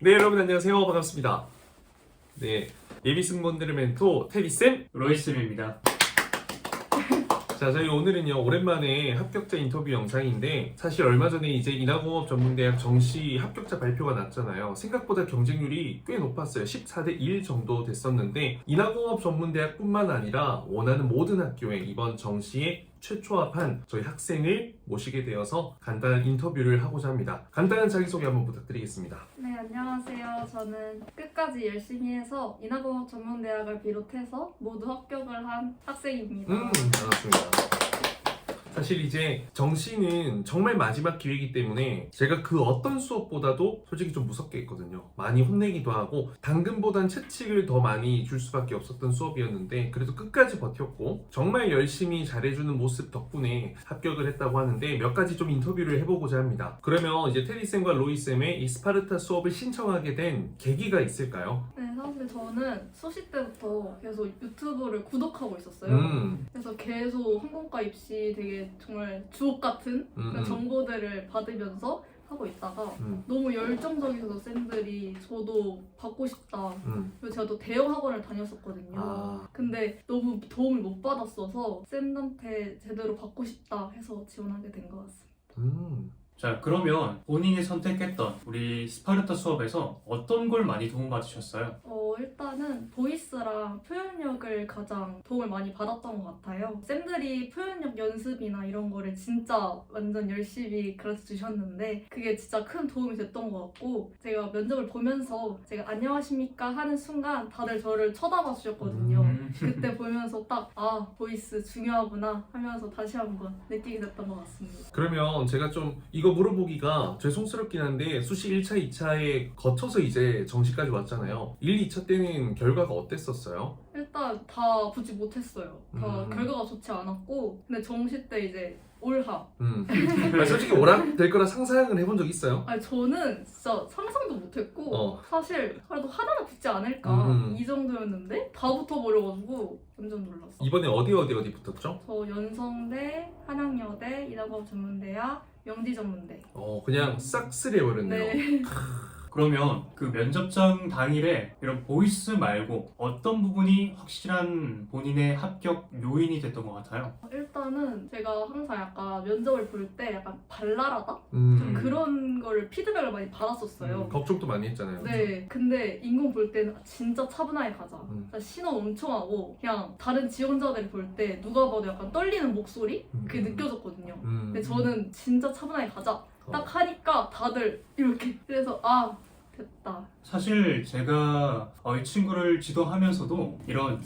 네, 여러분 안녕하세요. 반갑습니다. 네, 예비 승무원들의 멘토 테리쌤, 로이쌤입니다. 자, 저희 오늘은요 오랜만에 합격자 인터뷰 영상인데, 사실 얼마 전에 이제 인하공업 전문대학 정시 합격자 발표가 났잖아요. 생각보다 경쟁률이 꽤 높았어요. 14대 1 정도 됐었는데, 인하공업 전문대학뿐만 아니라 원하는 모든 학교에 이번 정시에 최초합한 저희 학생을 모시게 되어서 간단한 인터뷰를 하고자 합니다. 간단한 자기소개 한번 부탁드리겠습니다. 네, 안녕하세요. 저는 끝까지 열심히 해서 인하공업 전문대학을 비롯해서 모두 합격을 한 학생입니다. 반갑습니다. 사실 이제 정시는 정말 마지막 기회이기 때문에 제가 그 어떤 수업보다도 솔직히 좀 무섭게 했거든요. 많이 혼내기도 하고 당근보단 채찍을 더 많이 줄 수밖에 없었던 수업이었는데, 그래도 끝까지 버텼고 정말 열심히 잘해주는 모습 덕분에 합격을 했다고 하는데, 몇 가지 좀 인터뷰를 해보고자 합니다. 그러면 이제 테리쌤과 로이쌤의 이 스파르타 수업을 신청하게 된 계기가 있을까요? 네, 사실 저는 수시 때부터 계속 유튜브를 구독하고 있었어요. 그래서 계속 항공과 입시 되게 정말 주옥 같은 그런 정보들을 받으면서 하고 있다가 너무 열정적이셔서 쌤들이 저도 받고 싶다. 그리고 제가 또 대형 학원을 다녔었거든요. 근데 너무 도움을 못 받았어서 쌤한테 제대로 받고 싶다 해서 지원하게 된 것 같습니다. 자, 그러면 본인이 선택했던 우리 스파르타 수업에서 어떤 걸 많이 도움받으셨어요? 일단은 보이스랑 표현력을 가장 도움을 많이 받았던 것 같아요. 쌤들이 표현력 연습이나 이런 거를 진짜 완전 열심히 가르쳐 주셨는데 그게 진짜 큰 도움이 됐던 것 같고, 제가 면접을 보면서 제가 안녕하십니까 하는 순간 다들 저를 쳐다봐 주셨거든요. 그때 보면서 딱 보이스 중요하구나 하면서 다시 한번 느끼게 됐던 것 같습니다. 그러면 제가 좀 이거 물어보기가 죄송스럽긴 한데, 수시 1차, 2차에 거쳐서 이제 정시까지 왔잖아요. 1, 2차 때는 결과가 어땠었어요? 일단 다 붙지 못했어요. 다 결과가 좋지 않았고, 근데 정시 때 이제 올하. 솔직히 오락 될 거라 상상을 해본 적 있어요? 아니, 저는 진짜 상상도 못했고 사실 그래도 하나는 붙지 않을까 이 정도였는데 다 붙어버려가지고 완전 놀랐어. 이번에 어디 붙었죠? 저 연성대, 한양여대, 인하공업 전문대야, 영지 전문대. 그냥 싹 쓸해버렸네요. 네. 그러면 그 면접장 당일에 이런 보이스 말고 어떤 부분이 확실한 본인의 합격 요인이 됐던 것 같아요? 일단은 제가 항상 약간 면접을 볼 때 약간 발랄하다? 음. 그런 거를 피드백을 많이 받았었어요. 걱정도 많이 했잖아요. 네, 근데 인공 볼 때는 진짜 차분하게 가자. 진짜 신호 엄청 하고 그냥 다른 지원자들이 볼 때 누가 봐도 약간 떨리는 목소리? 그게 느껴졌거든요. 근데 저는 진짜 차분하게 가자. 딱 하니까 다들 이렇게. 그래서 됐다. 사실 제가 이 친구를 지도하면서도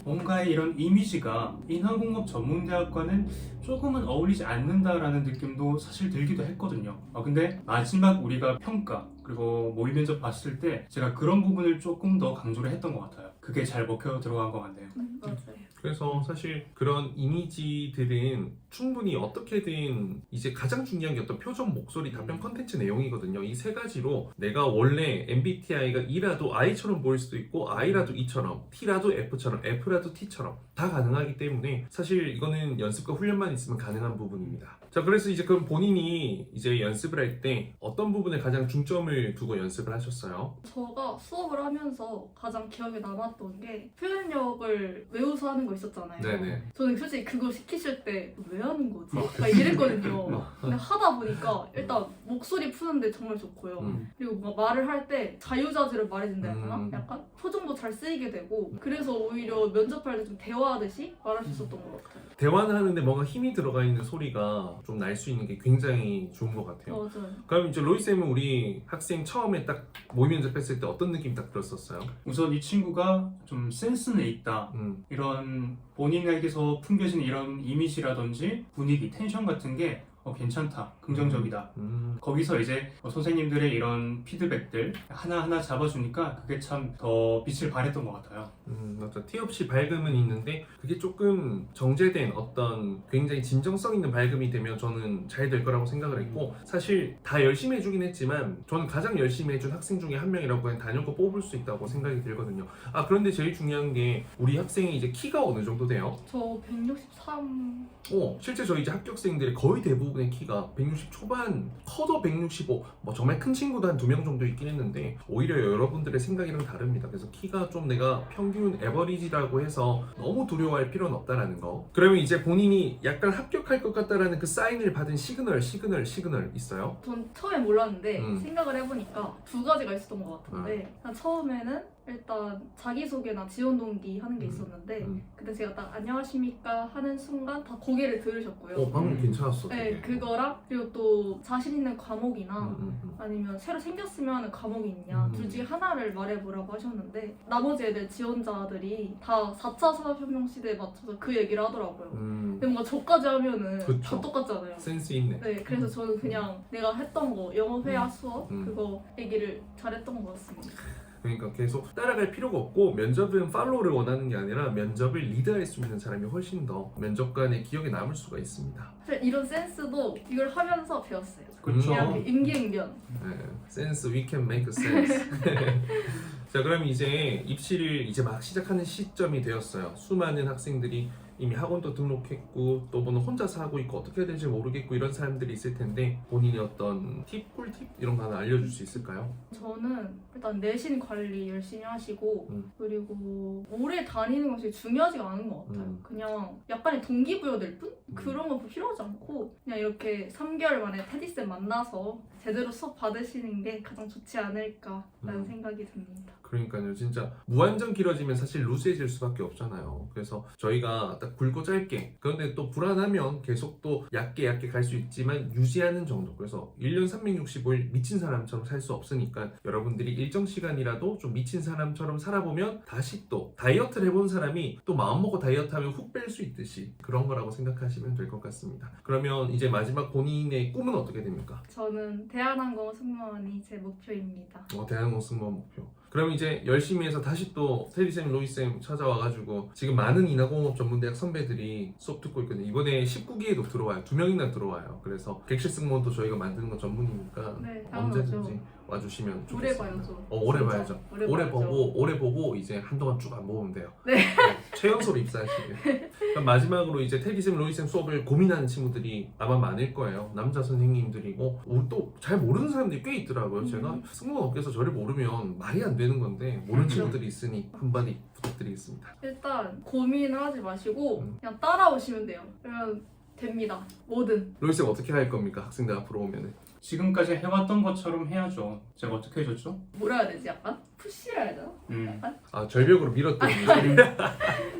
뭔가의 이런 이미지가 인하공업 전문대학과는 조금은 어울리지 않는다라는 느낌도 사실 들기도 했거든요. 근데 마지막 우리가 평가 그리고 모의 면접 봤을 때 제가 그런 부분을 조금 더 강조를 했던 것 같아요. 그게 잘 먹혀 들어간 것 같네요. 맞아요. 그래서 사실 그런 이미지들은 충분히 어떻게든 이제 가장 중요한 게 어떤 표정, 목소리, 답변 컨텐츠 내용이거든요. 이 세 가지로 내가 원래 MBTI가 E라도 I처럼 보일 수도 있고, I라도 E처럼, T라도 F처럼, F라도 T처럼 다 가능하기 때문에 사실 이거는 연습과 훈련만 있으면 가능한 부분입니다. 자, 그래서 이제 그럼 본인이 이제 연습을 할 때 어떤 부분에 가장 중점을 두고 연습을 하셨어요? 제가 수업을 하면서 가장 기억에 남았던 게 표현력을 외워서 하는 거 있었잖아요. 네네. 저는 솔직히 그거 시키실 때 왜 하는 거지? 막 이랬거든요. 근데 하다 보니까 일단 목소리 푸는데 정말 좋고요. 그리고 뭔가 말을 할 때 자유자재로 말해준다 해야 하나? 약간 표정도 잘 쓰이게 되고, 그래서 오히려 면접할 때 좀 대화하듯이 말할 수 있었던 것 같아요. 대화는 하는데 뭔가 힘이 들어가 있는 소리가 좀 날 수 있는 게 굉장히 좋은 것 같아요. 맞아요. 그럼 이제 로이쌤은 우리 학생 처음에 딱 모의 면접했을 때 어떤 느낌 딱 들었었어요? 우선 이 친구가 좀 센스는 있다. 이런 본인에게서 풍겨지는 이런 이미지라든지 분위기, 텐션 같은 게 괜찮다, 긍정적이다. 거기서 이제 선생님들의 이런 피드백들 하나하나 잡아주니까 그게 참 더 빛을 발했던 것 같아요. 맞아. 티 없이 밝음은 있는데 그게 조금 정제된 어떤 굉장히 진정성 있는 밝음이 되면 저는 잘 될 거라고 생각을 했고, 사실 다 열심히 해주긴 했지만 저는 가장 열심히 해준 학생 중에 한 명이라고 그냥 단연코 뽑을 수 있다고 생각이 들거든요. 그런데 제일 중요한 게 우리 학생이 이제 키가 어느 정도 돼요? 저 163. 실제 저희 이제 합격생들의 거의 대부분 대부분의 키가 160 초반, 커도 165, 뭐 정말 큰 친구도 한 2명 정도 있긴 했는데 오히려 여러분들의 생각이랑 다릅니다. 그래서 키가 좀 내가 평균 에버리지라고 해서 너무 두려워할 필요는 없다라는 거. 그러면 이제 본인이 약간 합격할 것 같다라는 그 사인을 받은 시그널 있어요? 전 처음에 몰랐는데 음. 생각을 해보니까 두 가지가 있었던 것 같은데 처음에는 일단 자기소개나 지원 동기 하는 게 있었는데 근데 제가 딱 안녕하십니까 하는 순간 다 고개를 들으셨고요. 방금 괜찮았어. 네, 되게. 그거랑 그리고 또 자신 있는 과목이나 음. 아니면 새로 생겼으면 하는 과목이 있냐 둘 중에 하나를 말해보라고 하셨는데 나머지 애들 지원자들이 다 4차 산업혁명 시대에 맞춰서 그 얘기를 하더라고요. 근데 뭔가 저까지 하면은 그쵸. 다 똑같잖아요. 센스 있네. 네, 그래서 저는 그냥 내가 했던 거 영어 회화 수업 음. 그거 얘기를 잘했던 것 같습니다. 그러니까 계속 따라갈 필요가 없고 면접은 팔로우를 원하는 게 아니라 면접을 리드할 수 있는 사람이 훨씬 더 면접관의 기억에 남을 수가 있습니다. 사실 이런 센스도 이걸 하면서 배웠어요. 그렇죠. 그냥 임기응변. 네, 센스, we can make sense. 자, 그럼 이제 입시를 이제 막 시작하는 시점이 되었어요. 수많은 학생들이 이미 학원도 등록했고 또 뭐는 혼자서 하고 있고 어떻게 해야 될지 모르겠고 이런 사람들이 있을 텐데 본인의 어떤 팁, 꿀팁 이런 거 하나 알려줄 수 있을까요? 저는 일단 내신 관리 열심히 하시고 그리고 오래 다니는 것이 중요하지가 않은 것 같아요. 그냥 약간의 동기부여될 뿐? 그런 거 필요하지 않고 그냥 이렇게 3개월 만에 테디쌤 만나서 제대로 수업 받으시는 게 가장 좋지 않을까라는 생각이 듭니다. 그러니까요. 진짜 무한정 길어지면 사실 루즈해질 수밖에 없잖아요. 그래서 저희가 딱 굵고 짧게 그런데 또 불안하면 계속 또 얕게 갈 수 있지만 유지하는 정도. 그래서 1년 365일 미친 사람처럼 살 수 없으니까 여러분들이 일정 시간이라도 좀 미친 사람처럼 살아보면 다시 또 다이어트를 해본 사람이 또 마음먹고 다이어트하면 훅 뺄 수 있듯이 그런 거라고 생각하시면 될 것 같습니다. 그러면 이제 마지막 본인의 꿈은 어떻게 됩니까? 저는 대한항공 승무원이 제 목표입니다. 대한항공 승무원 목표. 그럼 이제 열심히 해서 다시 또 테디쌤, 로이쌤 찾아와가지고 지금 많은 인하공업 전문대학 선배들이 수업 듣고 있거든요. 이번에 19기에도 들어와요. 2명이나 들어와요. 그래서 객실 승무원도 저희가 만드는 건 전문이니까 네, 언제든지 당연하죠. 와주시면 오래 좋겠습니다. 봐야죠. 오래 진짜. 봐야죠. 오래 봐야죠. 오래 보고 이제 한동안 쭉 안 보면 돼요. 네. 최연소로 입사하시게. 그럼 마지막으로 이제 테디쌤, 로이쌤 수업을 고민하는 친구들이 아마 많을 거예요. 남자 선생님들이고 또 잘 모르는 사람들이 꽤 있더라고요. 제가 승무원 업계에서 저를 모르면 말이 안 되는 건데 모르는 친구들이 있으니 한마디 부탁드리겠습니다. 일단 고민을 하지 마시고 그냥 따라오시면 돼요. 그러면 됩니다. 뭐든. 로이쌤 어떻게 할 겁니까? 학생들 앞으로 오면은. 지금까지 해왔던 것처럼 해야죠. 제가 어떻게 해줬죠? 뭐라 해야 되지? 약간? 푸시를 해야 되나? 아, 절벽으로 밀었더니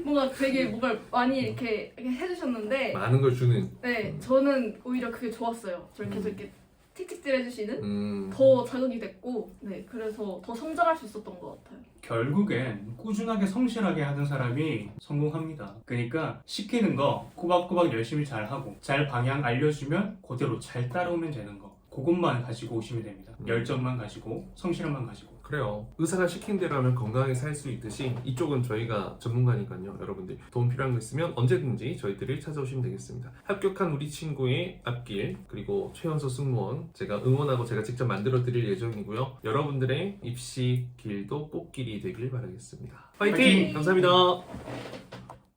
뭔가 되게 뭔가 많이 이렇게 해주셨는데 많은 걸 주는. 네, 저는 오히려 그게 좋았어요. 저를 계속 이렇게 틱틱질 해주시는 더 더 자극이 됐고 네, 그래서 더 성장할 수 있었던 것 같아요. 결국엔 꾸준하게 성실하게 하는 사람이 성공합니다. 그러니까 시키는 거 꼬박꼬박 열심히 잘하고 잘 방향 알려주면 그대로 잘 따라오면 되는 거. 그것만 가지고 오시면 됩니다. 열정만 가지고 성실함만 가지고. 그래요. 의사가 시킨 대로 하면 건강하게 살 수 있듯이 이쪽은 저희가 전문가니까요. 여러분들 도움 필요한 거 있으면 언제든지 저희들을 찾아오시면 되겠습니다. 합격한 우리 친구의 앞길 그리고 최연소 승무원 제가 응원하고 제가 직접 만들어 드릴 예정이고요. 여러분들의 입시 길도 꽃길이 되길 바라겠습니다. 파이팅! 파이팅! 감사합니다.